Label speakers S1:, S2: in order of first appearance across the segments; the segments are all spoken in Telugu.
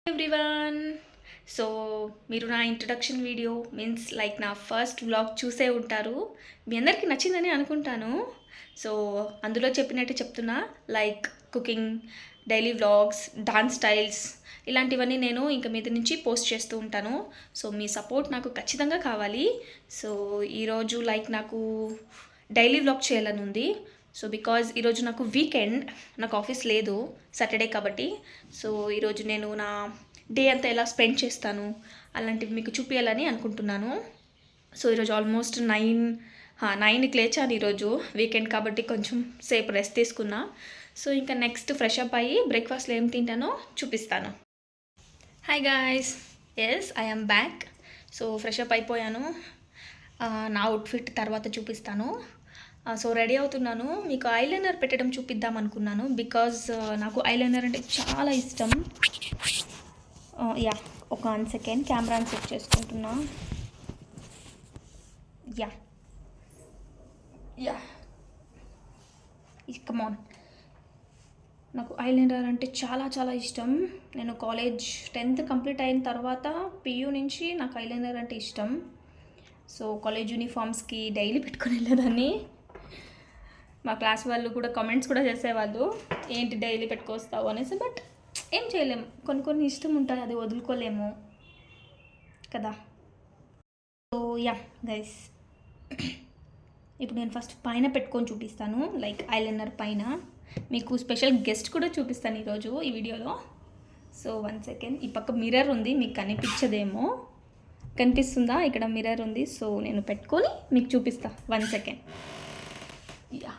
S1: ఎవ్రీవన్. సో మీరు నా ఇంట్రడక్షన్ వీడియో మీన్స్ లైక్ నా ఫస్ట్ వ్లాగ్ చూసే ఉంటారు. మీ అందరికీ నచ్చిందని అనుకుంటాను. సో అందులో చెప్పినట్టు చెప్తున్నా, like cooking, daily vlogs, dance styles ఇలాంటివన్నీ నేను ఇంక మీద నుంచి పోస్ట్ చేస్తూ ఉంటాను. సో మీ సపోర్ట్ నాకు ఖచ్చితంగా కావాలి. సో ఈరోజు లైక్ నాకు డైలీ వ్లాగ్ చేయాలని ఉంది. సో బికాజ్ ఈరోజు నాకు వీకెండ్, నాకు ఆఫీస్ లేదు సాటర్డే కాబట్టి. సో ఈరోజు నేను నా డే అంతా ఎలా స్పెండ్ చేస్తాను అలాంటివి మీకు చూపించాలని అనుకుంటున్నాను. సో ఈరోజు ఆల్మోస్ట్ 9కి లేచాను. ఈరోజు వీకెండ్ కాబట్టి కొంచెం సేపు రెస్ట్ తీసుకున్నా. సో ఇంకా నెక్స్ట్ ఫ్రెష్ అప్ అయ్యి బ్రేక్ఫాస్ట్లో ఏం తింటానో చూపిస్తాను. Hi guys, yes I am back. So fresh up అయిపోయాను. నా అవుట్ఫిట్ తర్వాత చూపిస్తాను. సో రెడీ అవుతున్నాను. మీకు ఐలైనర్ పెట్టడం చూపిద్దాం అనుకున్నాను బికాజ్ నాకు ఐలైనర్ అంటే చాలా ఇష్టం. యా, ఒక 1 సెకండ్ కెమెరాని సెట్ చేసుకుంటున్నా. Yeah yeah come on. నాకు ఐలైనర్ అంటే చాలా చాలా ఇష్టం. నేను కాలేజ్ 10th కంప్లీట్ అయిన తర్వాత పియూ నుంచి నాకు ఐలైనర్ అంటే ఇష్టం. సో కాలేజ్ యూనిఫామ్స్కి డైలీ పెట్టుకొని వెళ్ళేదాన్ని. మా క్లాస్ వాళ్ళు కూడా కామెంట్స్ కూడా చేసేవాళ్ళు, ఏంటి డైలీ పెట్టుకొస్తావు అనేసి. బట్ ఏం చేయలేము, కొన్ని కొన్ని ఇష్టం ఉంటాయి, అది వదులుకోలేము కదా. సో యా గైస్, ఇప్పుడు నేను ఫస్ట్ పైన పెట్టుకొని చూపిస్తాను, లైక్ ఐలైనర్ పైన. మీకు స్పెషల్ గెస్ట్ కూడా చూపిస్తాను ఈరోజు ఈ వీడియోలో. So 1 second. ఈ పక్క మిర్రర్ ఉంది, మీకు కనిపించదేమో. కనిపిస్తుందా? ఇక్కడ మిర్రర్ ఉంది. సో నేను పెట్టుకొని మీకు చూపిస్తా. 1 సెకండ్. యా,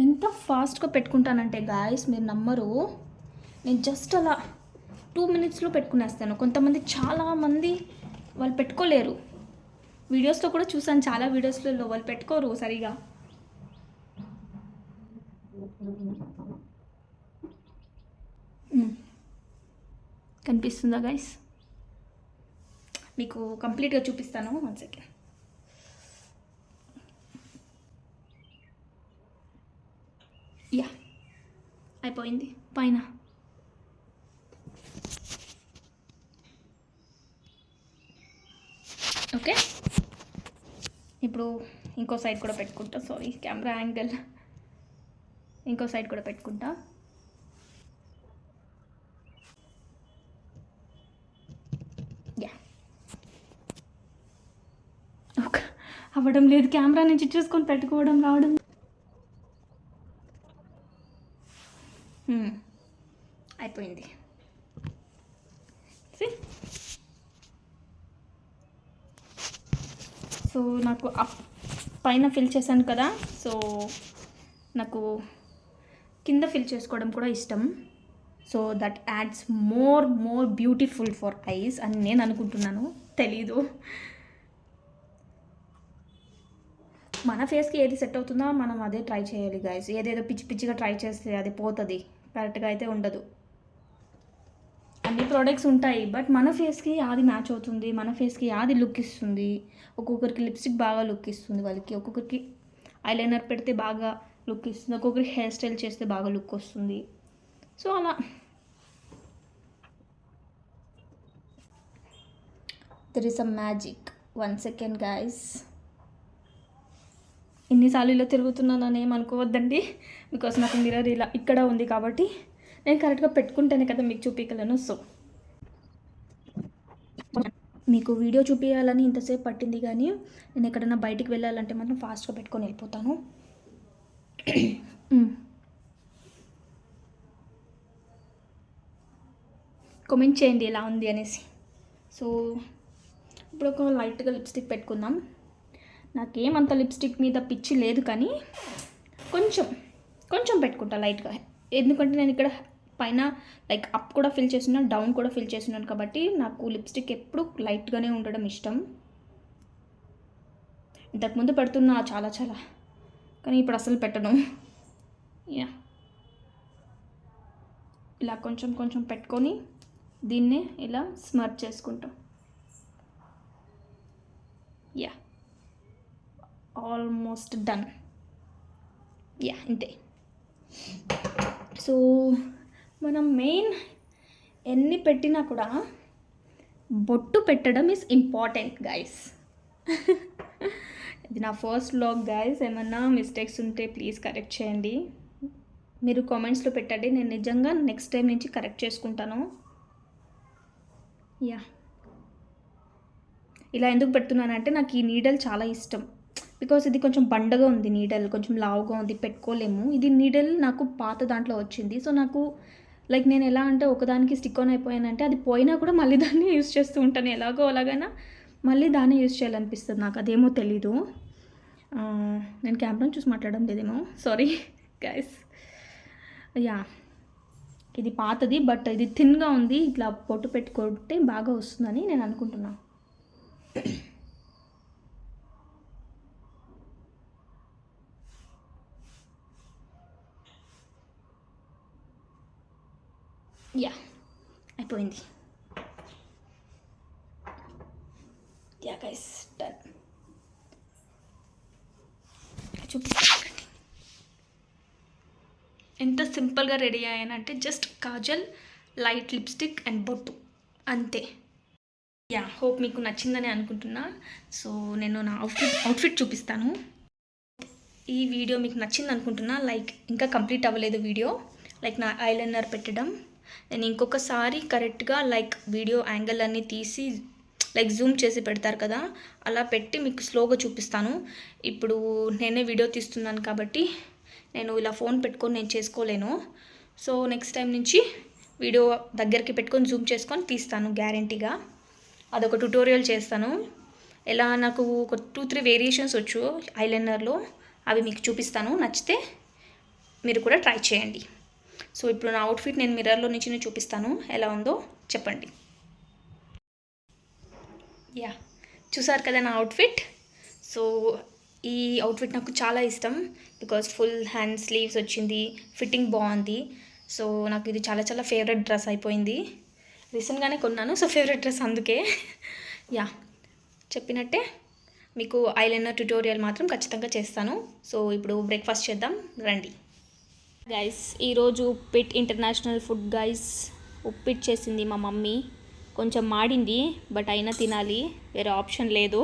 S1: ఎంత ఫాస్ట్గా పెట్టుకుంటానంటే గాయస్ మీరు నమ్మరు. నేను జస్ట్ అలా 2 మినిట్స్లో పెట్టుకునేస్తాను. కొంతమంది చాలామంది వాళ్ళు పెట్టుకోలేరు. వీడియోస్లో కూడా చూసాను, చాలా వీడియోస్లలో వాళ్ళు పెట్టుకోరు సరిగా. కనిపిస్తుందా గైస్? మీకు కంప్లీట్గా చూపిస్తాను. 1 సెకండ్. యా, అయిపోయింది పైన. ఓకే, ఇప్పుడు ఇంకో సైడ్ కూడా పెట్టుకుంటా. Sorry, camera angle. ఇంకో సైడ్ కూడా పెట్టుకుంటా. Yeah, okay. అవ్వడం లేదు, కెమెరా నుంచి చూసుకొని పెట్టుకోవడం రావడం. అయిపోయింది. సో నాకు పైన ఫిల్ చేశాను కదా, సో నాకు కింద ఫిల్ చేసుకోవడం కూడా ఇష్టం. So that ads more beautiful for ice అని నేను అనుకుంటున్నాను, తెలీదు. మన ఫేస్కి ఏది సెట్ అవుతుందో మనం అదే ట్రై చేయాలి గైస్. ఏదేదో పిచ్చి పిచ్చిగా ట్రై చేస్తే అది పోతుంది, కరెక్ట్గా అయితే ఉండదు. అన్ని ప్రోడక్ట్స్ ఉంటాయి, బట్ మన ఫేస్కి యాది మ్యాచ్ అవుతుంది, మన ఫేస్కి యాది లుక్ ఇస్తుంది. ఒక్కొక్కరికి లిప్స్టిక్ బాగా లుక్ ఇస్తుంది వాళ్ళకి, ఒక్కొక్కరికి ఐలైనర్ పెడితే బాగా లుక్ ఇస్తుంది, ఒక్కొక్కరికి హెయిర్ స్టైల్ చేస్తే బాగా లుక్ వస్తుంది. సో అలా there is a magic. 1 second guys. ఎన్నిసార్లు ఇలా తిరుగుతున్నానని ఏమనుకోవద్దండి, బికాస్ నాకు మిర్రర్ ఇలా ఇక్కడ ఉంది కాబట్టి నేను కరెక్ట్గా పెట్టుకుంటేనే కదా మీకు చూపించగలను. సో మీకు వీడియో చూపించాలని ఇంతసేపు పట్టింది, కానీ నేను ఎక్కడైనా బయటికి వెళ్ళాలంటే మాత్రం ఫాస్ట్గా పెట్టుకొని వెళ్ళిపోతాను. కామెంట్ చేయండి ఎలా ఉంది అనేసి. సో ఇప్పుడు ఒక లైట్గా లిప్స్టిక్ పెట్టుకుందాం. నాకేమంత లిప్స్టిక్ మీద పిచ్చి లేదు, కానీ కొంచెం పెట్టుకుంటా లైట్గా. ఎందుకంటే నేను ఇక్కడ పైన లైక్ అప్ కూడా ఫిల్ చేస్తున్నాను, డౌన్ కూడా ఫిల్ చేస్తున్నాను కాబట్టి నాకు లిప్స్టిక్ ఎప్పుడు లైట్గానే ఉండడం ఇష్టం. ఇంతకుముందు పెడుతున్నా చాలా కానీ ఇప్పుడు అసలు పెట్టను. యా, ఇలా కొంచెం పెట్టుకొని దీన్నే ఇలా స్మర్చ్ చేసుకుంటాం. Yeah, almost done. యా, ఇంతే. సో మనం మెయిన్ ఎన్ని పెట్టినా కూడా బొట్టు పెట్టడం ఈజ్ ఇంపార్టెంట్ గైస్. ఇది నా ఫస్ట్ వ్లాగ్ గైస్. ఏమన్నా మిస్టేక్స్ ఉంటే ప్లీజ్ కరెక్ట్ చేయండి. మీరు కామెంట్స్లో పెట్టండి, నేను నిజంగా నెక్స్ట్ టైం నుంచి కరెక్ట్ చేసుకుంటాను. యా, ఇలా ఎందుకు పెడుతున్నానంటే నాకు ఈ నీడల్ చాలా ఇష్టం. బికాస్ ఇది కొంచెం బండగా ఉంది, నీడల్ కొంచెం లావుగా ఉంది, పెట్టుకోలేము. ఇది నీడల్ నాకు పాత దాంట్లో వచ్చింది. సో నాకు లైక్ నేను ఎలా అంటే ఒకదానికి స్టిక్ ఆన్ అయిపోయానంటే అది పోయినా కూడా మళ్ళీ దాన్ని యూస్ చేస్తూ ఉంటాను. ఎలాగో అలాగైనా మళ్ళీ దాన్ని యూస్ చేయాలనిపిస్తుంది నాకు. అదేమో తెలీదు. నేను కెమెరాని చూసి మాట్లాడడం లేదేమో, సారీ గైస్. యా, ఇది పాతది, బట్ ఇది థిన్గా ఉంది. ఇట్లా పొట్టు పెట్టుకుంటే బాగా వస్తుందని నేను అనుకుంటున్నాను. యా, అయిపోయింది. Yeah guys, done. చూపిస్తాను ఎంత సింపుల్గా రెడీ అయ్యానంటే just kajal, light lipstick and బొట్టు, అంతే. యా, హోప్ మీకు నచ్చిందని అనుకుంటున్నా. సో నేను నా అవుట్ఫిట్ చూపిస్తాను. ఈ వీడియో మీకు నచ్చింది అనుకుంటున్నా. లైక్ ఇంకా కంప్లీట్ అవ్వలేదు వీడియో. లైక్ నా ఐలైనర్ పెట్టడం, నేను ఇంకొకసారి కరెక్ట్గా లైక్ వీడియో యాంగిల్ అన్నీ తీసి లైక్ జూమ్ చేసి పెడతారు కదా, అలా పెట్టి మీకు స్లోగా చూపిస్తాను. ఇప్పుడు నేనే వీడియో తీస్తున్నాను కాబట్టి నేను ఇలా ఫోన్ పెట్టుకొని నేను చేసుకోలేను. సో నెక్స్ట్ టైం నుంచి వీడియో దగ్గరికి పెట్టుకొని జూమ్ చేసుకొని తీస్తాను గ్యారంటీగా. అదొక ట్యుటోరియల్ చేస్తాను. ఎలా నాకు ఒక 2-3 వేరియేషన్స్ వచ్చు ఐలైనర్లో, అవి మీకు చూపిస్తాను. నచ్చితే మీరు కూడా ట్రై చేయండి. సో ఇప్పుడు నా అవుట్ఫిట్ నేను మిర్రర్లో నుంచి నేను చూపిస్తాను, ఎలా ఉందో చెప్పండి. యా, చూసారు కదా నా అవుట్ఫిట్. సో ఈ అవుట్ఫిట్ నాకు చాలా ఇష్టం బికాజ్ ఫుల్ హ్యాండ్ స్లీవ్స్ వచ్చింది, ఫిట్టింగ్ బాగుంది. సో నాకు ఇది చాలా చాలా ఫేవరెట్ డ్రెస్ అయిపోయింది. రీసెంట్గానే కొన్నాను, సో ఫేవరెట్ డ్రెస్ అందుకే. యా, చెప్పినట్టే మీకు ఐలైనర్ ట్యుటోరియల్ మాత్రం ఖచ్చితంగా చేస్తాను. సో ఇప్పుడు బ్రేక్ఫాస్ట్ చేద్దాం రండి గైస్. ఈరోజు ఉప్పిట్ ఇంటర్నేషనల్ ఫుడ్ గైస్. ఉప్పిట్ చేసింది మా మమ్మీ. కొంచెం మాడింది, బట్ అయినా తినాలి, వేరే ఆప్షన్ లేదు.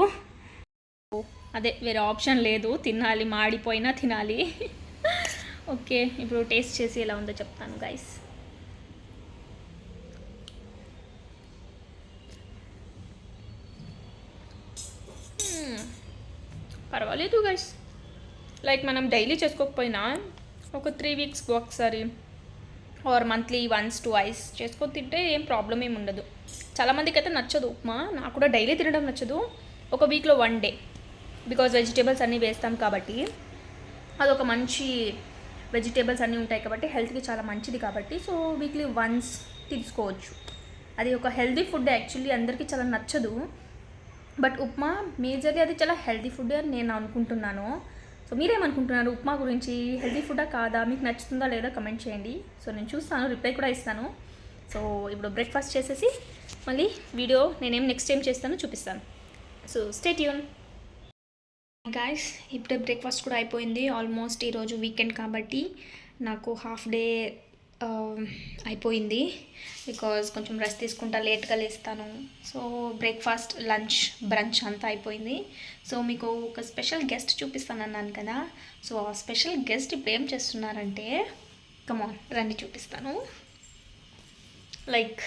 S1: వేరే ఆప్షన్ లేదు, తినాలి, మాడిపోయినా తినాలి. ఓకే, ఇప్పుడు టేస్ట్ చేసి ఎలా ఉందో చెప్తాను గైస్. పర్వాలేదు గైస్. లైక్ మనం డైలీ చేసుకోకపోయినా ఒక 3 వీక్స్కి ఒకసారి ఆర్ మంత్లీ 1-2 చేసుకొని తింటే ఏం ప్రాబ్లం ఏమి ఉండదు. చాలామందికి అయితే నచ్చదు ఉప్మా, నాకు కూడా డైలీ తినడం నచ్చదు. ఒక వీక్లో 1 డే, బికాజ్ వెజిటేబుల్స్ అన్నీ వేస్తాం కాబట్టి, అదొక మంచి వెజిటేబుల్స్ అన్నీ ఉంటాయి కాబట్టి హెల్త్కి చాలా మంచిది కాబట్టి, సో వీక్లీ వన్స్ తీసుకోవచ్చు. అది ఒక హెల్తీ ఫుడ్. యాక్చువల్లీ అందరికీ చాలా నచ్చదు, బట్ ఉప్మా మేజర్లీ అది చాలా హెల్తీ ఫుడ్ అని నేను అనుకుంటున్నాను. సో మీరేమనుకుంటున్నారు ఉప్మా గురించి? హెల్తీ ఫుడ్డా కాదా? మీకు నచ్చుతుందా లేదా కమెంట్ చేయండి. సో నేను చూస్తాను, రిప్లై కూడా ఇస్తాను. సో ఇప్పుడు బ్రేక్ఫాస్ట్ చేసేసి మళ్ళీ వీడియో నేనేం నెక్స్ట్ టైం చేస్తానో చూపిస్తాను. So stay tune guys. ఇప్పుడే బ్రేక్ఫాస్ట్ కూడా అయిపోయింది. ఆల్మోస్ట్ ఈరోజు వీకెండ్ కాబట్టి నాకు హాఫ్ డే అయిపోయింది, బికాజ్ కొంచెం రెస్ట్ తీసుకుంటా, లేట్గా లేస్తాను. సో బ్రేక్ఫాస్ట్, లంచ్, బ్రంచ్ అంతా అయిపోయింది. సో మీకు ఒక స్పెషల్ గెస్ట్ చూపిస్తాను అన్నాను కదా. సో ఆ స్పెషల్ గెస్ట్ ఇప్పుడు ఏం చేస్తున్నారంటే, కమాన్ రండి చూపిస్తాను. లైక్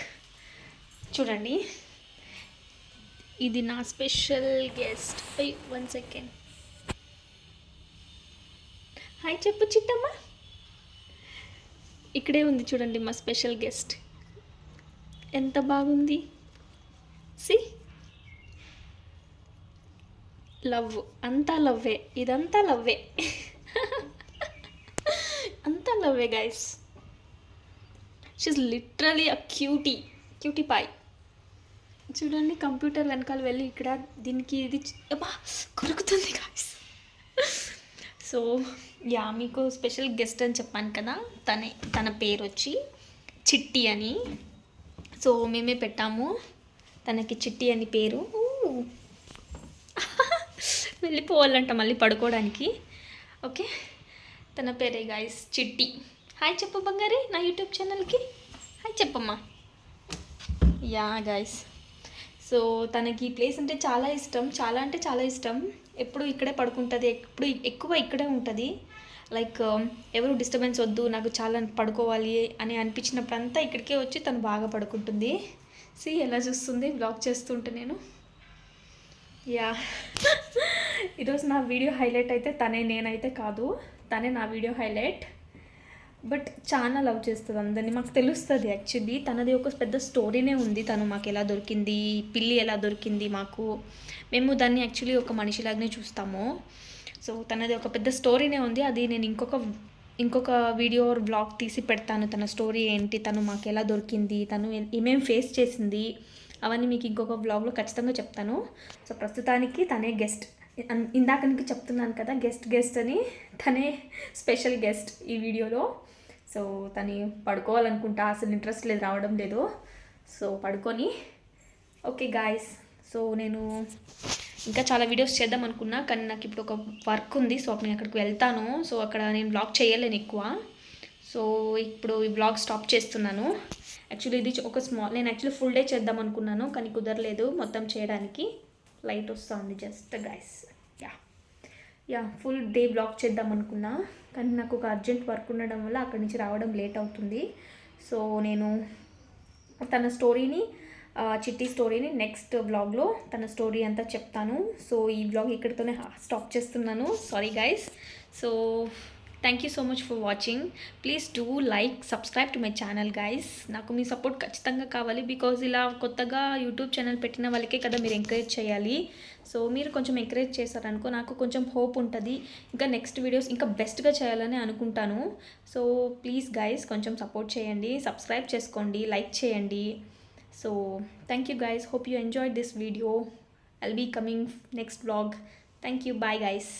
S1: చూడండి, ఇది నా స్పెషల్ గెస్ట్. 1 సెకండ్. హాయ్ చెప్పు చిట్టమ్మ. ఇక్కడే ఉంది చూడండి మా స్పెషల్ గెస్ట్. ఎంత బాగుంది. సి, లవ్, అంతా లవ్వే, ఇదంతా లవ్వే. అంతా లవ్వే guys. She is literally a cutie pie. చూడండి, కంప్యూటర్ వెనకాల వెళ్ళి ఇక్కడ దీనికి ఇది కొరుకుతుంది గాయస్. సో యా, మీకు స్పెషల్ గెస్ట్ అని చెప్పాను కదా, తన పేరు వచ్చి చిట్టి అని. సో మేమే పెట్టాము తనకి చిట్టి అని పేరు. వెళ్ళిపోవాలంట మళ్ళీ పడుకోవడానికి. ఓకే, తన పేరే గాయస్ చిట్టి. హాయ్ చెప్పు బంగారి నా యూట్యూబ్ ఛానల్కి హాయ్ చెప్పమ్మా. యా గైస్, సో తనకి ఈ ప్లేస్ అంటే చాలా ఇష్టం, చాలా అంటే చాలా ఇష్టం. ఎప్పుడు ఇక్కడే పడుకుంటుంది, ఎప్పుడు ఎక్కువ ఇక్కడే ఉంటుంది. లైక్ ఎవరు డిస్టర్బెన్స్ వద్దు, నాకు చాలా పడుకోవాలి అని అనిపించినప్పుడు అంతా ఇక్కడికే వచ్చి తను బాగా పడుకుంటుంది. సి ఎలా చూస్తుంది బ్లాగ్ చేస్తుంటే నేను. యా ఈరోజు నా వీడియో హైలైట్ అయితే తనే, నేనైతే కాదు. తనే నా వీడియో హైలైట్. బట్ చాలా లవ్ చేస్తుంది అందరినీ, మాకు తెలుస్తుంది యాక్చువల్లీ. తనది ఒక పెద్ద స్టోరీనే ఉంది. తను మాకు ఎలా దొరికింది, పిల్లి ఎలా దొరికింది మాకు, మేము దాన్ని యాక్చువల్లీ ఒక మనిషిలాగానే చూస్తాము. సో తనది ఒక పెద్ద స్టోరీనే ఉంది. అది నేను ఇంకొక వీడియో బ్లాగ్ తీసి పెడతాను. తన స్టోరీ ఏంటి, తను మాకు ఎలా దొరికింది, తను ఏమేమి ఫేస్ చేసింది, అవన్నీ మీకు ఇంకొక బ్లాగ్లో ఖచ్చితంగా చెప్తాను. సో ప్రస్తుతానికి తనే గెస్ట్. ఇందాక నీకు చెప్తున్నాను కదా గెస్ట్ అని, తనే స్పెషల్ గెస్ట్ ఈ వీడియోలో. సో తను పడుకోవాలనుకుంటా, అసలు ఇంట్రెస్ట్ లేదు, రావడం లేదు. సో పడుకొని ఓకే గాయస్. సో నేను ఇంకా చాలా వీడియోస్ చేద్దాం అనుకున్నా, కానీ నాకు ఇప్పుడు ఒక వర్క్ ఉంది. సో నేను అక్కడికి వెళ్తాను. సో అక్కడ నేను బ్లాగ్ చేయలేను ఎక్కువ. సో ఇప్పుడు ఈ బ్లాగ్ స్టాప్ చేస్తున్నాను. యాక్చువల్లీ ఇది ఒక నేను యాక్చువల్లీ ఫుల్ డే చేద్దాం అనుకున్నాను, కానీ కుదరలేదు మొత్తం చేయడానికి. లైట్ వస్తుంది just guys. Yeah full day blog చేద్దాం అనుకున్నా, కానీ నాకు ఒక అర్జెంట్ వర్క్ ఉండడం వల్ల అక్కడి నుంచి రావడం లేట్ అవుతుంది. సో నేను తన స్టోరీని, చిట్టి స్టోరీని నెక్స్ట్ బ్లాగ్లో తన స్టోరీ అంతా చెప్తాను. సో ఈ బ్లాగ్ ఇక్కడితోనే స్టాప్ చేస్తున్నాను. Sorry guys. So thank you so much for watching. Please do like, subscribe to my channel guys. నాకు మీ సపోర్ట్ ఖచ్చితంగా కావాలి, బికాజ్ ఇలా కొత్తగా యూట్యూబ్ ఛానల్ పెట్టిన వాళ్ళకే కదా మీరు ఎంకరేజ్ చేయాలి. సో మీరు కొంచెం ఎంకరేజ్ చేశారనుకో నాకు కొంచెం హోప్ ఉంటుంది, ఇంకా నెక్స్ట్ వీడియోస్ ఇంకా బెస్ట్గా చేయాలని అనుకుంటాను. సో ప్లీజ్ గైస్ కొంచెం సపోర్ట్ చేయండి, సబ్స్క్రైబ్ చేసుకోండి, లైక్ చేయండి. So thank you guys. Hope you enjoyed this video. I'll be coming next vlog. Thank you. Bye guys.